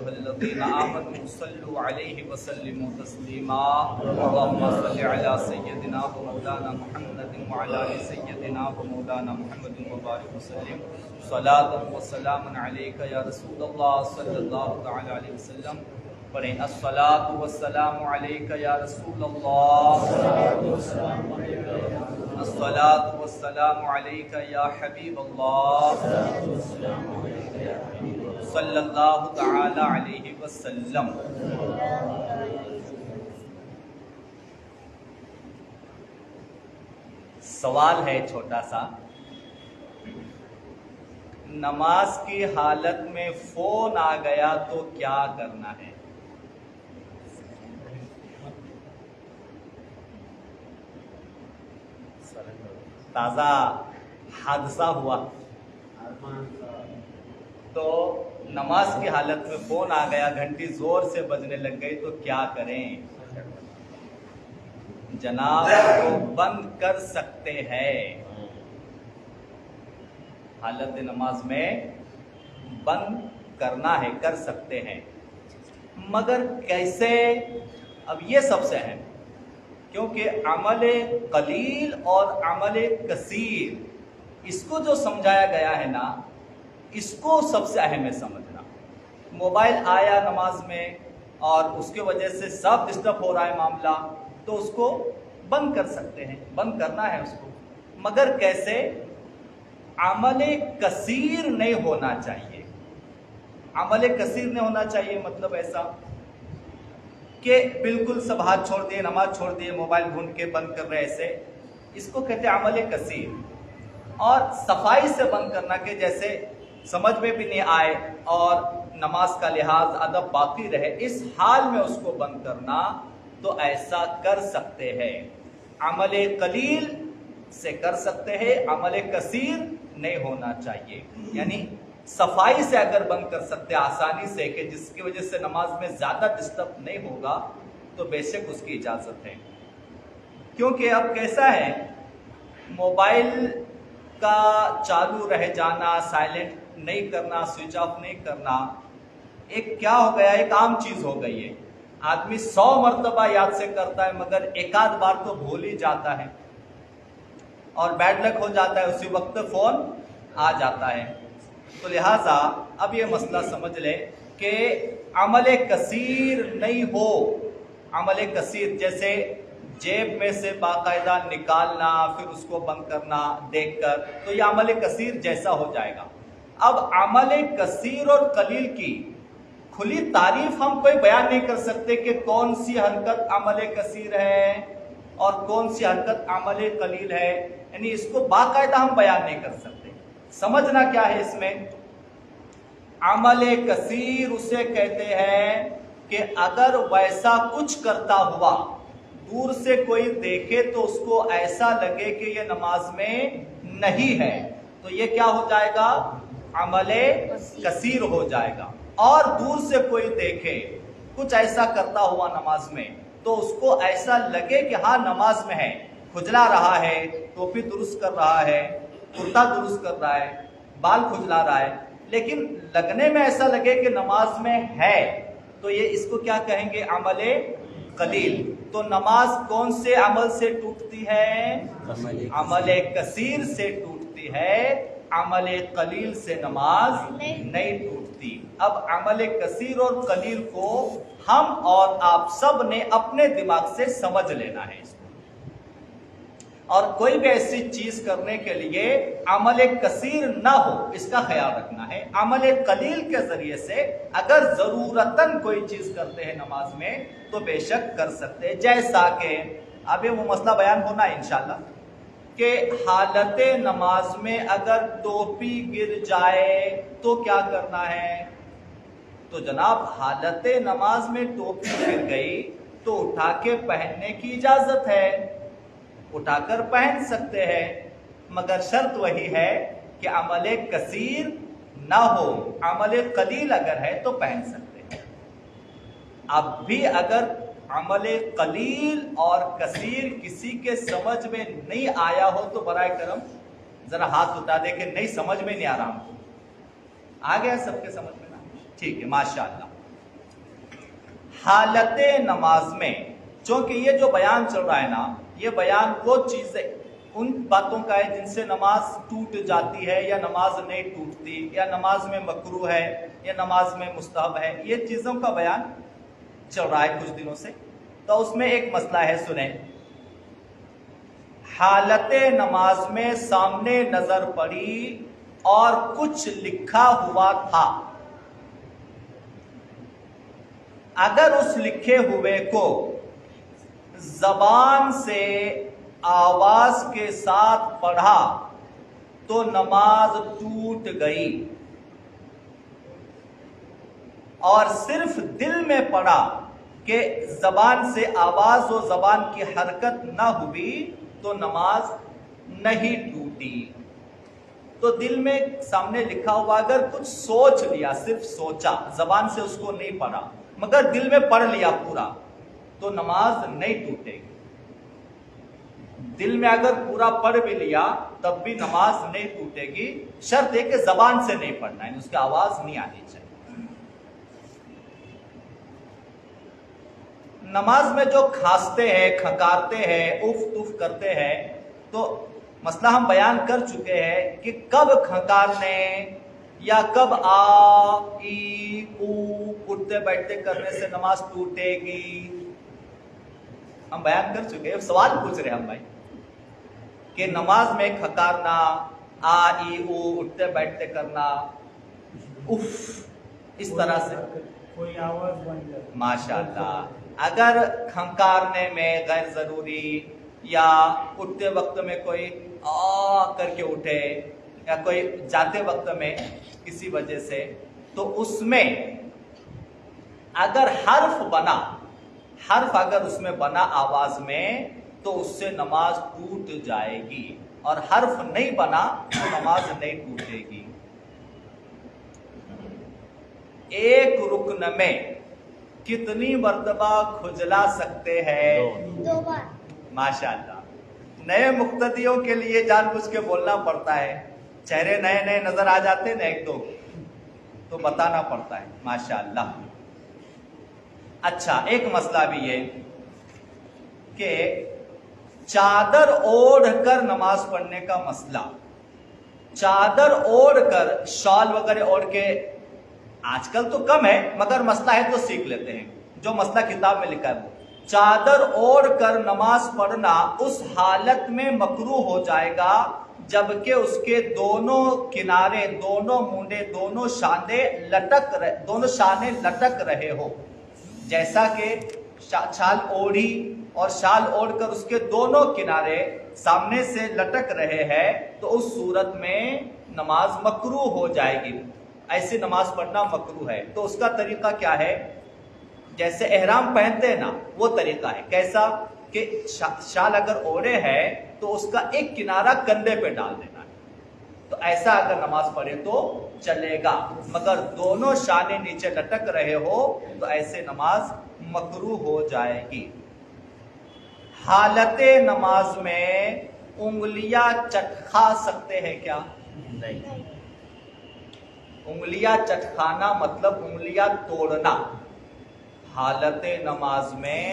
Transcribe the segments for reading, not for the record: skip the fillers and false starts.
الذین آمنوا صلوا علیہ وسلموا تسلیما اللہم صل علی سیدنا و مولانا محمد وعلی آل سیدنا و مولانا محمد وبارک وسلم صلاۃ و سلام علیک یا رسول اللہ صلی اللہ تعالی علیہ وسلم. پڑھیں الصلاۃ والسلام علیک یا رسول اللہ، الصلاۃ والسلام علیک یا حبیب اللہ صلی اللہ تعالی علیہ وسلم. سوال ہے چھوٹا سا، نماز کی حالت میں فون آ گیا تو کیا کرنا ہے؟ تازہ حادثہ ہوا تو نماز کی حالت میں فون آ گیا، گھنٹی زور سے بجنے لگ گئی تو کیا کریں؟ جناب کو بند کر سکتے ہیں، حالت نماز میں بند کرنا ہے، کر سکتے ہیں، مگر کیسے؟ اب یہ سب سے اہم، کیونکہ عمل قلیل اور عمل کثیر اس کو جو سمجھایا گیا ہے نا، اس کو سب سے اہم ہے سمجھنا. موبائل آیا نماز میں اور اس کی وجہ سے سب ڈسٹرب ہو رہا ہے معاملہ، تو اس کو بند کر سکتے ہیں، بند کرنا ہے اس کو، مگر کیسے؟ عمل کثیر نہیں ہونا چاہیے. عمل کثیر نہیں ہونا چاہیے مطلب ایسا کہ بالکل سب ہاتھ چھوڑ دیے، نماز چھوڑ دیے، موبائل ڈھونڈ کے بند کر رہے، ایسے اس کو کہتے ہیں عمل کثیر. اور صفائی سے بند کرنا کہ جیسے سمجھ میں بھی نہیں آئے اور نماز کا لحاظ ادب باقی رہے، اس حال میں اس کو بند کرنا، تو ایسا کر سکتے ہیں. عمل قلیل سے کر سکتے ہیں، عمل کثیر نہیں ہونا چاہیے. یعنی صفائی سے اگر بند کر سکتے آسانی سے کہ جس کی وجہ سے نماز میں زیادہ ڈسٹرب نہیں ہوگا، تو بے شک اس کی اجازت ہے. کیونکہ اب کیسا ہے، موبائل کا چالو رہ جانا، سائلنٹ نہیں کرنا، سوئچ آف نہیں کرنا، ایک کیا ہو گیا، ایک عام چیز ہو گئی ہے. آدمی 100 مرتبہ یاد سے کرتا ہے مگر ایک آدھ بار تو بھول ہی جاتا ہے، اور بیڈ لک ہو جاتا ہے، اسی وقت فون آ جاتا ہے. تو لہٰذا اب یہ مسئلہ سمجھ لے کہ عمل کثیر نہیں ہو. عمل کثیر جیسے جیب میں سے باقاعدہ نکالنا پھر اس کو بند کرنا دیکھ کر، تو یہ عمل کثیر جیسا ہو جائے گا. اب عمل کثیر اور قلیل کی کھلی تعریف ہم کوئی بیان نہیں کر سکتے کہ کون سی حرکت عمل کثیر ہے اور کون سی حرکت عمل قلیل ہے، یعنی اس کو باقاعدہ ہم بیان نہیں کر سکتے. سمجھنا کیا ہے اس میں، عمل کثیر اسے کہتے ہیں کہ اگر ویسا کچھ کرتا ہوا دور سے کوئی دیکھے تو اس کو ایسا لگے کہ یہ نماز میں نہیں ہے، تو یہ کیا ہو جائے گا، عمل کثیر ہو جائے گا. اور دور سے کوئی دیکھے کچھ ایسا کرتا ہوا نماز میں تو اس کو ایسا لگے کہ ہاں نماز میں ہے، کھجلا رہا ہے، ٹوپی درست کر رہا ہے، کرتا درست کر رہا ہے، بال کھجلا رہا ہے، لیکن لگنے میں ایسا لگے کہ نماز میں ہے، تو یہ اس کو کیا کہیں گے، عمل قلیل. تو نماز کون سے عمل سے ٹوٹتی ہے، عمل کثیر سے ٹوٹتی ہے، عمل قلیل سے نماز نہیں ٹوٹتی. اب عمل کثیر اور قلیل کو ہم اور آپ سب نے اپنے دماغ سے سمجھ لینا ہے. اور کوئی بھی ایسی چیز کرنے کے لیے عمل کثیر نہ ہو اس کا خیال رکھنا ہے. عمل قلیل کے ذریعے سے اگر ضرورتاً کوئی چیز کرتے ہیں نماز میں تو بے شک کر سکتے ہیں. جیسا کہ ابھی وہ مسئلہ بیان ہونا ہے انشاءاللہ کہ حالت نماز میں اگر ٹوپی گر جائے تو کیا کرنا ہے. تو جناب حالت نماز میں ٹوپی گر گئی تو اٹھا کے پہننے کی اجازت ہے، اٹھا کر پہن سکتے ہیں، مگر شرط وہی ہے کہ عمل کثیر نہ ہو. عمل قلیل اگر ہے تو پہن سکتے ہیں. اب بھی اگر عمل قلیل اور کثیر کسی کے سمجھ میں نہیں آیا ہو تو برائے کرم ذرا ہاتھ اٹھا دے کہ نہیں سمجھ میں نہیں آ رہا ہم کو. آ گیا سب کے سمجھ میں نا؟ ٹھیک ہے ماشاءاللہ. حالت نماز میں، چونکہ یہ جو بیان چل رہا ہے نا، یہ بیان وہ چیزیں ان باتوں کا ہے جن سے نماز ٹوٹ جاتی ہے یا نماز نہیں ٹوٹتی، یا نماز میں مکروہ ہے یا نماز میں مستحب ہے، یہ چیزوں کا بیان چل رہا ہے کچھ دنوں سے۔ تو اس میں ایک مسئلہ ہے، سنیں۔ حالت نماز میں سامنے نظر پڑی اور کچھ لکھا ہوا تھا، اگر اس لکھے ہوئے کو زبان سے آواز کے ساتھ پڑھا تو نماز ٹوٹ گئی، اور صرف دل میں پڑھا کہ زبان سے آواز و زبان کی حرکت نہ ہوئی تو نماز نہیں ٹوٹی۔ تو دل میں سامنے لکھا ہوا اگر کچھ سوچ لیا، صرف سوچا، زبان سے اس کو نہیں پڑھا مگر دل میں پڑھ لیا پورا، تو نماز نہیں ٹوٹے گی۔ دل میں اگر پورا پڑھ بھی لیا تب بھی نماز نہیں ٹوٹے گی، شرط ہے کہ زبان سے نہیں پڑھنا ہے، اس کی آواز نہیں آنی چاہیے۔ نماز میں جو کھانستے ہیں، کھنکارتے ہیں، اف تف کرتے ہیں، تو مسئلہ ہم بیان کر چکے ہیں کہ کب کھنکارنے یا کب آ ای او اٹھتے بیٹھتے کرنے سے نماز ٹوٹے گی، ہم بیان کر چکے ہیں۔ سوال پوچھ رہے ہیں ہم بھائی کہ نماز میں کھنکارنا، آ ای او اٹھتے بیٹھتے کرنا، اف اس طرح سے کوئی آواز بن جائے، ماشاءاللہ، اگر کھنکارنے میں غیر ضروری یا اٹھتے وقت میں کوئی آ کر کے اٹھے یا کوئی جاتے وقت میں کسی وجہ سے، تو اس میں اگر حرف بنا، حرف اگر اس میں بنا آواز میں تو اس سے نماز ٹوٹ جائے گی، اور حرف نہیں بنا تو نماز نہیں ٹوٹے گی۔ ایک رکن میں کتنی مرتبہ کھجلا سکتے ہیں؟ 2 بار۔ ماشاءاللہ، نئے مقتدیوں کے لیے جان بوجھ کے بولنا پڑتا ہے، چہرے نئے نئے نظر آ جاتے نا ایک دو تو بتانا پڑتا ہے، ماشاءاللہ۔ اچھا، ایک مسئلہ بھی یہ کہ چادر اوڑھ کر نماز پڑھنے کا مسئلہ، چادر اوڑھ کر، شال وغیرہ اوڑھ کے، آج کل تو کم ہے مگر مسئلہ ہے تو سیکھ لیتے ہیں، جو مسئلہ کتاب میں لکھا ہے وہ چادر اوڑھ کر نماز پڑھنا اس حالت میں مکروہ ہو جائے گا جبکہ اس کے دونوں کنارے، دونوں مونڈے، دونوں شانے لٹک رہے ہو، جیسا کہ شال اوڑھی اور شال اوڑھ کر اس کے دونوں کنارے سامنے سے لٹک رہے ہیں تو اس صورت میں نماز مکروہ ہو جائے گی، ایسی نماز پڑھنا مکروہ ہے۔ تو اس کا طریقہ کیا ہے؟ جیسے احرام پہنتے ہیں نا، وہ طریقہ ہے، کیسا کہ شال اگر اوڑھے ہے تو اس کا ایک کنارہ کندھے پہ ڈال دینا ہے، تو ایسا اگر نماز پڑھے تو چلے گا، مگر دونوں شانے نیچے لٹک رہے ہو تو ایسے نماز مکروہ ہو جائے گی۔ حالت نماز میں انگلیاں چٹکھا سکتے ہیں کیا؟ نہیں۔ انگلیاں چٹکھانا مطلب انگلیاں توڑنا حالت نماز میں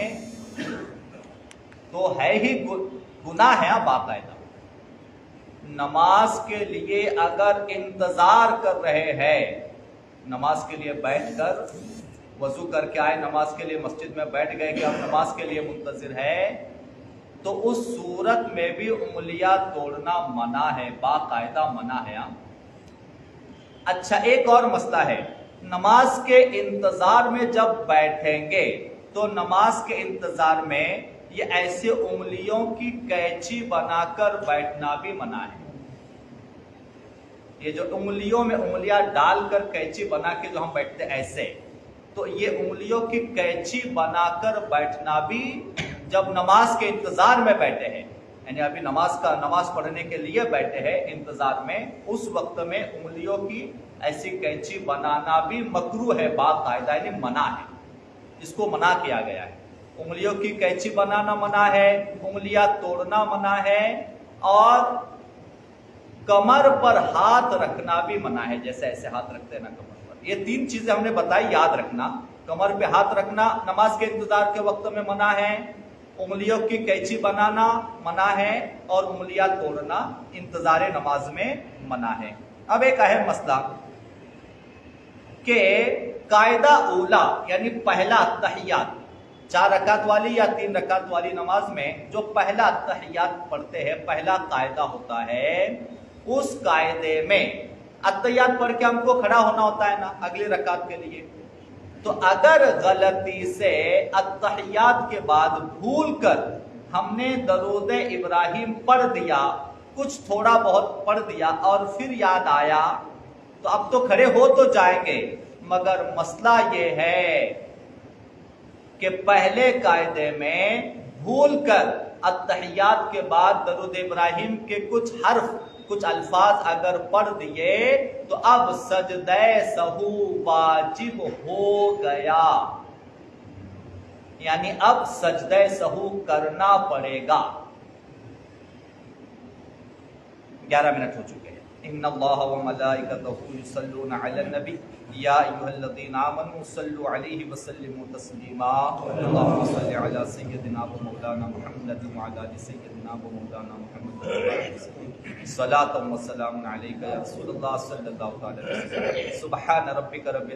تو ہے ہی گناہ ہے باقاعدہ۔ نماز کے لیے اگر انتظار کر رہے ہیں، نماز کے لیے بیٹھ کر وضو کر کے آئے، نماز کے لیے مسجد میں بیٹھ گئے کہ اب نماز کے لیے منتظر ہے، تو اس صورت میں بھی انگلیاں توڑنا منع ہے، باقاعدہ منع ہے۔ اچھا، ایک اور مسئلہ ہے، نماز کے انتظار میں جب بیٹھیں گے تو نماز کے انتظار میں یہ ایسے انگلیوں کی قینچی بنا کر بیٹھنا بھی منع ہے۔ یہ جو انگلیوں میں انگلیاں ڈال کر قینچی بنا کے جو ہم بیٹھتے ایسے، تو یہ انگلیوں کی قینچی بنا کر بیٹھنا بھی جب نماز کے انتظار میں بیٹھے ہیں، یعنی ابھی نماز پڑھنے کے لیے بیٹھے ہیں انتظار میں، اس وقت میں انگلیوں کی ایسی قینچی بنانا بھی مکروہ ہے، باقاعدہ یعنی منع ہے، اس کو منع کیا گیا ہے۔ انگلیوں کی قینچی بنانا منع ہے، انگلیاں توڑنا منع ہے، اور کمر پر ہاتھ رکھنا بھی منع ہے، جیسے ایسے ہاتھ رکھتے ہیں نا کمر پر۔ یہ 3 چیزیں ہم نے بتائی، یاد رکھنا۔ کمر پہ ہاتھ رکھنا نماز کے انتظار کے وقت میں منع ہے، انگلیوں کی قینچی بنانا منع ہے، اور انگلیاں توڑنا انتظار نماز میں منع ہے۔ اب ایک اہم مسئلہ کہ قاعدہ اولا یعنی پہلا تحیات، 4 رکعت والی یا 3 رکعت والی نماز میں جو پہلا تحیات پڑھتے ہیں، پہلا قاعدہ ہوتا ہے، اس قاعدے میں اتحیات پڑھ کے ہم کو کھڑا ہونا ہوتا ہے نا اگلی رکعت کے لیے۔ تو اگر غلطی سے اتحیات کے بعد بھول کر ہم نے درود ابراہیم پڑھ دیا، کچھ تھوڑا بہت پڑھ دیا اور پھر یاد آیا، تو اب تو کھڑے ہو تو جائیں گے، مگر مسئلہ یہ ہے کہ پہلے قاعدے میں بھول کر اتحیات کے بعد درود ابراہیم کے کچھ حرف، کچھ الفاظ اگر پڑھ دیے تو اب سجدہ سہو واجب ہو گیا، یعنی اب سجدہ سہو کرنا پڑے گا۔ 11 منٹ ہو چکے ہیں۔ ان اللہ وملائکتہ یصلون علی النبی یا ایھا الذین آمنوا صلوا علیہ وسلموا تسلیما اللهم صل علی سیدنا و مولانا محمد وعلی آل سیدنا و مولانا محمد صلاۃ و سلام علیک یا رسول اللہ صلی اللہ علیہ وسلم۔ سبحان ربک رب